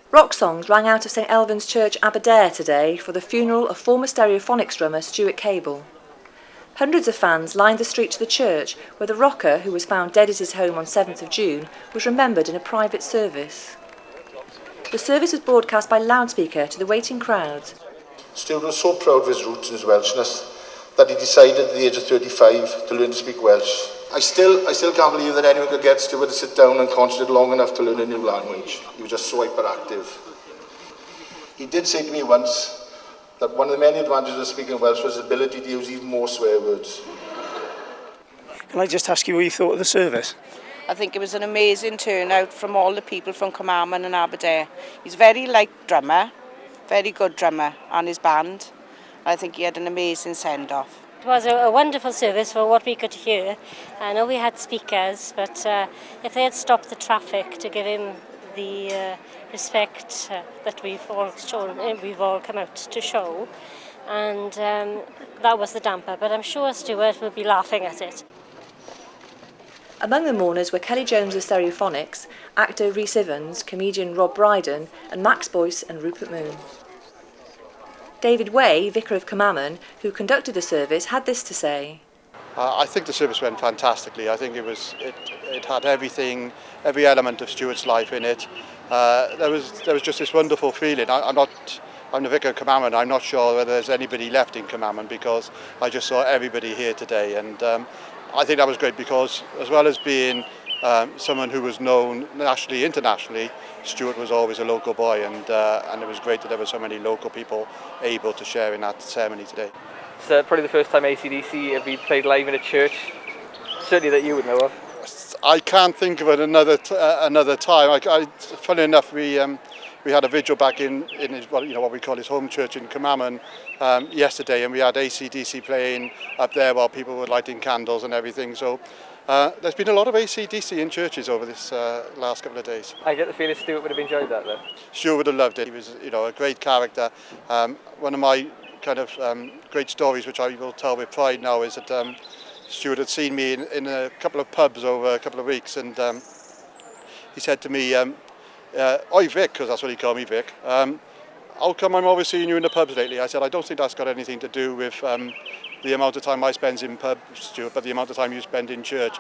Rock songs rang out of St Elvan's Church, Aberdare today for the funeral of former Stereophonics drummer Stuart Cable. Hundreds of fans lined the street to the church where the rocker, who was found dead at his home on 7th of June, was remembered in a private service. The service was broadcast by loudspeaker to the waiting crowds. Stuart was so proud of his roots and his Welshness that he decided at the age of 35 to learn to speak Welsh. I still can't believe that anyone could get Stuart to sit down and concentrate long enough to learn a new language. He was just so hyperactive. He did say to me once that one of the many advantages of speaking Welsh was his ability to use even more swear words. Can I just ask you what you thought of the service? I think it was an amazing turnout from all the people from Carmarthen and Aberdare. He's a very liked drummer, very good drummer, and his band. I think he had an amazing send-off. It was a wonderful service for what we could hear. I know we had speakers, but if they had stopped the traffic to give him the respect that we've all come out to show, and that was the damper. But I'm sure Stuart will be laughing at it. Among the mourners were Kelly Jones of Stereophonics, actor Rhys Evans, comedian Rob Brydon, and Max Boyce and Rupert Moon. David Way, vicar of Carmarthen, who conducted the service, had this to say. I think the service went fantastically. I think it had everything, every element of Stuart's life in it. There was just this wonderful feeling. I'm the vicar of Carmarthen. I'm not sure whether there's anybody left in Carmarthen because I just saw everybody here today, and I think that was great because as well as being someone who was known nationally, internationally, Stuart was always a local boy, and it was great that there were so many local people able to share in that ceremony today. It's probably the first time AC/DC have been played live in a church, certainly that you would know of. I can't think of it another time. Funny enough, we had a vigil back in his, what we call his home church in Carmarthen yesterday, and we had AC/DC playing up there while people were lighting candles and everything. So there's been a lot of AC/DC in churches over this last couple of days. I get the feeling Stuart would have enjoyed that though. Stuart would have loved it. He was, a great character. One of my kind of great stories, which I will tell with pride now, is that Stuart had seen me in a couple of pubs over a couple of weeks, and he said to me, "Oi Vic," because that's what he called me, Vic. How come I'm always seeing you in the pubs lately? I said, I don't think that's got anything to do with the amount of time I spend in pubs, Stuart, but the amount of time you spend in church.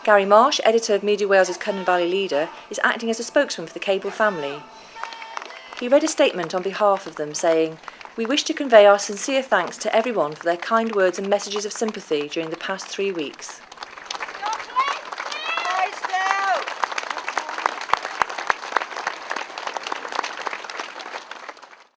Gary Marsh, editor of Media Wales' Cynnon Valley Leader, is acting as a spokesman for the Cable family. He read a statement on behalf of them saying, "We wish to convey our sincere thanks to everyone for their kind words and messages of sympathy during the past 3 weeks.